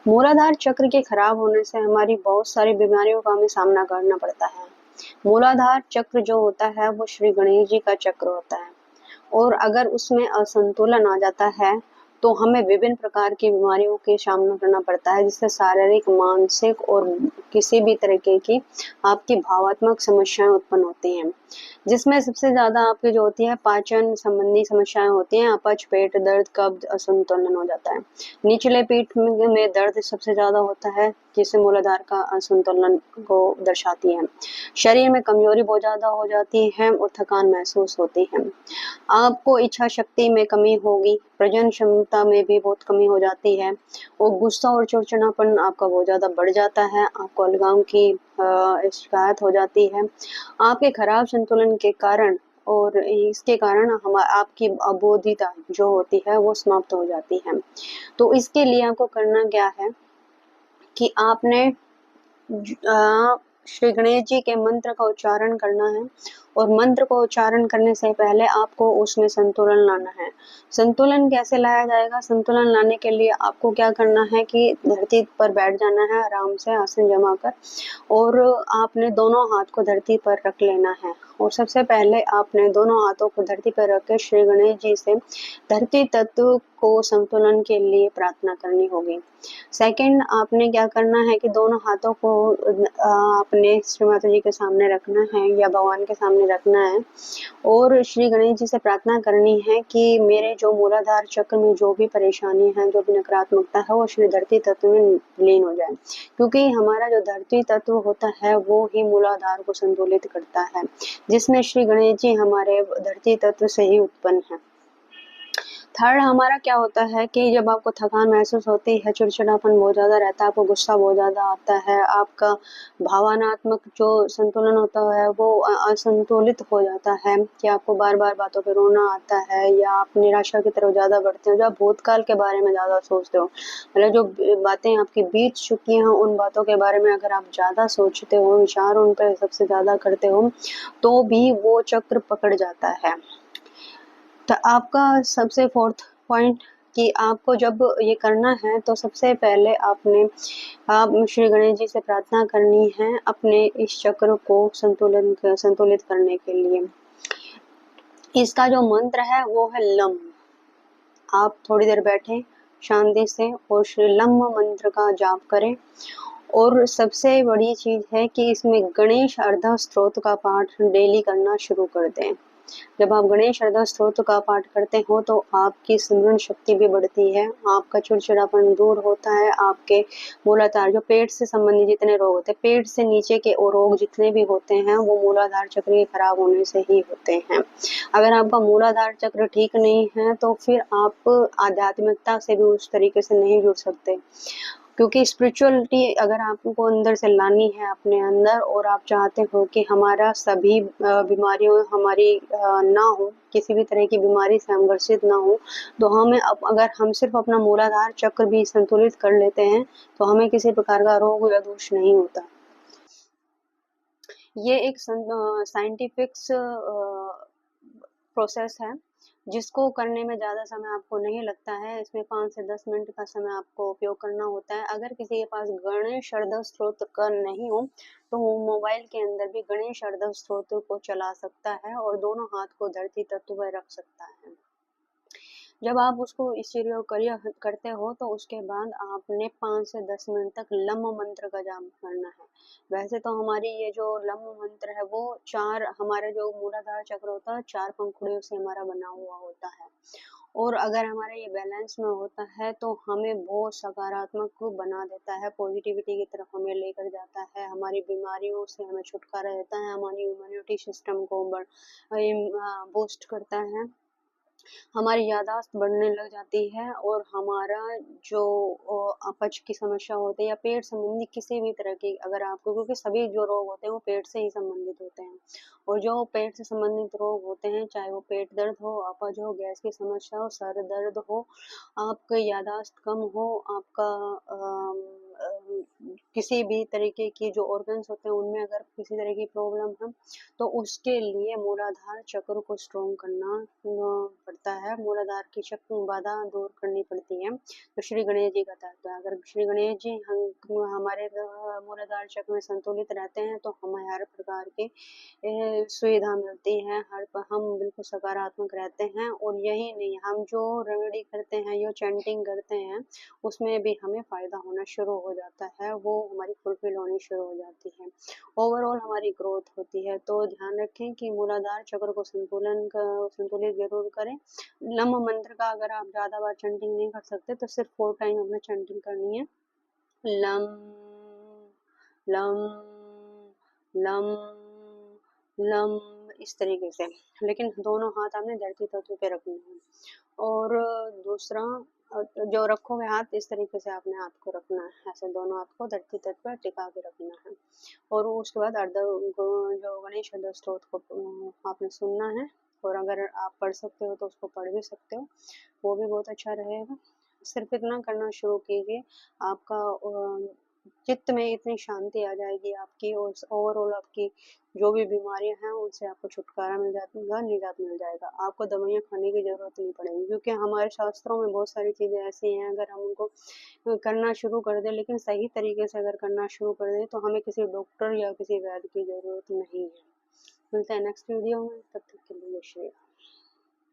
मूलाधार चक्र के खराब होने से हमारी बहुत सारी बीमारियों का हमें सामना करना पड़ता है। मूलाधार चक्र जो होता है वो श्री गणेश जी का चक्र होता है और अगर उसमें असंतुलन आ जाता है तो हमें विभिन्न प्रकार की बीमारियों के सामना करना पड़ता है, जिससे शारीरिक, मानसिक और किसी भी तरीके की आपकी भावात्मक समस्याएं उत्पन्न होती हैं, जिसमें सबसे ज्यादा आपकी जो होती है पाचन संबंधी समस्याएं होती हैं। अपच, पेट दर्द, कब्ज, असंतुलन हो जाता है। निचले पीठ में दर्द सबसे ज्यादा होता है, जिससे मूलाधार का असंतुलन को दर्शाती है। शरीर में कमजोरी बहुत ज्यादा हो जाती है और थकान महसूस होती है। आपको इच्छा शक्ति में कमी होगी, प्रजनन क्षमता में भी बहुत कमी हो जाती है और गुस्सा और चिड़चिड़ापन आपका बहुत ज्यादा बढ़ जाता है। आपको अलगाव की शिकायत हो जाती है। आपके खराब संतुलन के कारण और इसके कारण हम आपकी अबोधिता जो होती है वो समाप्त हो जाती है। तो इसके लिए आपको करना क्या है कि आपने श्री गणेश जी के मंत्र का उच्चारण करना है और मंत्र को उच्चारण करने से पहले आपको उसमें संतुलन लाना है। संतुलन कैसे लाया जाएगा? संतुलन लाने के लिए आपको क्या करना है कि धरती पर बैठ जाना है आराम से, आसन जमा कर, और आपने दोनों हाथ को धरती पर रख लेना है और सबसे पहले आपने दोनों हाथों को धरती पर रख के श्री गणेश जी से धरती तत्व को संतुलन के लिए प्रार्थना करनी होगी। सेकंड, आपने क्या करना है कि दोनों हाथों को अपने श्री माता जी के सामने रखना है या भगवान के सामने रखना है और श्री गणेश जी से प्रार्थना करनी है कि मेरे जो मूलाधार चक्र में जो भी परेशानी है, जो भी नकारात्मकता है, वो श्री धरती तत्व में लीन हो जाए, क्योंकि हमारा जो धरती तत्व होता है वो ही मूलाधार को संतुलित करता है, जिसमें श्री गणेश जी हमारे धरती तत्व से ही उत्पन्न है। थर्ड, हमारा क्या होता है कि जब आपको थकान महसूस होती है, चिड़चिड़ापन बहुत ज़्यादा रहता है, आपको गुस्सा बहुत ज़्यादा आता है, आपका भावनात्मक जो संतुलन होता है वो असंतुलित हो जाता है कि आपको बार-बार बातों पे रोना आता है या आप निराशा की तरफ ज़्यादा बढ़ते हो, जब आप भूतकाल के बारे में ज़्यादा सोचते हो, मतलब जो बातें आपकी बीत चुकी हैं उन बातों के बारे में अगर आप ज़्यादा सोचते हो, विचार उन पे सबसे ज़्यादा करते हो, तो भी वो चक्र पकड़ जाता है। तो आपका सबसे फोर्थ पॉइंट कि आपको जब ये करना है तो सबसे पहले आप श्री गणेश जी से प्रार्थना करनी है अपने इस चक्र को संतुलित करने के लिए। इसका जो मंत्र है वो है लम। आप थोड़ी देर बैठे शांति से और श्री लम मंत्र का जाप करें और सबसे बड़ी चीज है कि इसमें गणेश अर्धा स्तोत्र का पाठ डेली करना शुरू कर दें। जब आप गणेश अर्धा स्तोत्र का पाठ करते हो तो आपकी स्मरण शक्ति भी बढ़ती है, आपका चिड़चिड़ापन दूर होता है, आपके मूलाधार जो पेट से संबंधित जितने रोग होते हैं, पेट से नीचे के और रोग जितने भी होते हैं वो मूलाधार चक्र के खराब होने से ही होते हैं। अगर आपका मूलाधार चक्र ठीक नहीं है तो फिर आप आध्यात्मिकता से भी उस तरीके से नहीं जुड़ सकते, क्योंकि स्पिरिचुअलिटी अगर आपको अंदर से लानी है अपने अंदर और आप चाहते हो कि हमारा सभी बीमारियों हमारी ना हो, किसी भी तरह की बीमारी से हम ग्रसित ना हो, तो हमें अगर हम सिर्फ अपना मूलाधार चक्र भी संतुलित कर लेते हैं तो हमें किसी प्रकार का रोग या दोष नहीं होता। ये एक साइंटिफिक प्रोसेस है जिसको करने में ज़्यादा समय आपको नहीं लगता है। इसमें 5 से 10 मिनट का समय आपको उपयोग करना होता है। अगर किसी के पास गणेश अर्धव स्तोत्र का नहीं हो तो वो मोबाइल के अंदर भी गणेश अर्धव स्तोत्र को चला सकता है और दोनों हाथ को धरती तत्व पर रख सकता है। जब आप उसको इस चीज को करते हो तो उसके बाद आपने 5 से 10 मिनट तक लम मंत्र का जाप करना है। वैसे तो हमारी ये जो लम मंत्र है वो हमारे जो मूलाधार चक्र होता है 4 पंखुड़ियों से हमारा बना हुआ होता है और अगर हमारा ये बैलेंस में होता है तो हमें बहुत सकारात्मक बना देता है, पॉजिटिविटी की तरफ हमें लेकर जाता है, हमारी बीमारियों से हमें छुटकारा देता है, हमारी इम्यूनिटी सिस्टम को बूस्ट करता है, हमारी याददाश्त बढ़ने लग जाती है और हमारा जो अपच की समस्या होती है या पेट संबंधी किसी भी तरह की अगर आपको, क्योंकि सभी जो रोग होते हैं वो पेट से ही संबंधित होते हैं और जो पेट से संबंधित रोग होते हैं चाहे वो पेट दर्द हो, अपच हो, गैस की समस्या हो, सर दर्द हो, आपकी याददाश्त कम हो, आपका किसी भी तरीके की जो ऑर्गन्स होते हैं उनमें अगर किसी तरह की प्रॉब्लम है तो उसके लिए मूलाधार चक्र को स्ट्रॉन्ग करना पड़ता है, मूलाधार की चक्र बाधा दूर करनी पड़ती है। तो श्री गणेश जी का तत्व है, अगर श्री गणेश जी हमारे मूलाधार चक्र में संतुलित रहते हैं तो हमें हर प्रकार की सुविधा मिलती है, हम बिल्कुल सकारात्मक रहते हैं। और यही नहीं, हम जो रेमेडी करते हैं, जो चैंटिंग करते हैं, उसमें भी हमें फ़ायदा होना शुरू हो जाता है, वो हमारी फुलफिल होनी शुरू हो जाती है, ओवरऑल हमारी ग्रोथ होती है। तो ध्यान रखें कि मूलाधार चक्र को संतुलित ज़रूर करें। लम मंत्र का अगर आप ज़्यादा बार चैंटिंग नहीं कर सकते तो सिर्फ 4 टाइम हमें चैंटिंग करनी है, लम लम लम लम, इस तरीके से। लेकिन दोनों हाथ आपने धरती तत्व पे रखने हैं। और दूसरा, जो रखोगे हाथ इस तरीके से आपने हाथ को रखना है, ऐसे दोनों हाथ को धरती तत्व पर टिका के रखना है। और उसके बाद जो गणेश स्तोत्र को आपने सुनना है, और अगर आप पढ़ सकते हो तो उसको पढ़ भी सकते हो, वो भी बहुत अच्छा रहेगा। सिर्फ इतना करना शुरू कीजिए, आपका चित्त में इतनी शांति आ जाएगी आपकी, और ओवरऑल आपकी जो भी बीमारियां हैं उनसे आपको छुटकारा मिल जाएगा, निजात मिल जाएगा। आपको दवाइयाँ खाने की ज़रूरत नहीं पड़ेगी, क्योंकि हमारे शास्त्रों में बहुत सारी चीज़ें ऐसी हैं, अगर हम उनको करना शुरू कर दें, लेकिन सही तरीके से अगर करना शुरू कर दें तो हमें किसी डॉक्टर या किसी वैद्य की ज़रूरत नहीं है। मिलते हैं नेक्स्ट वीडियो में, तब तक के लिए जय श्री राम।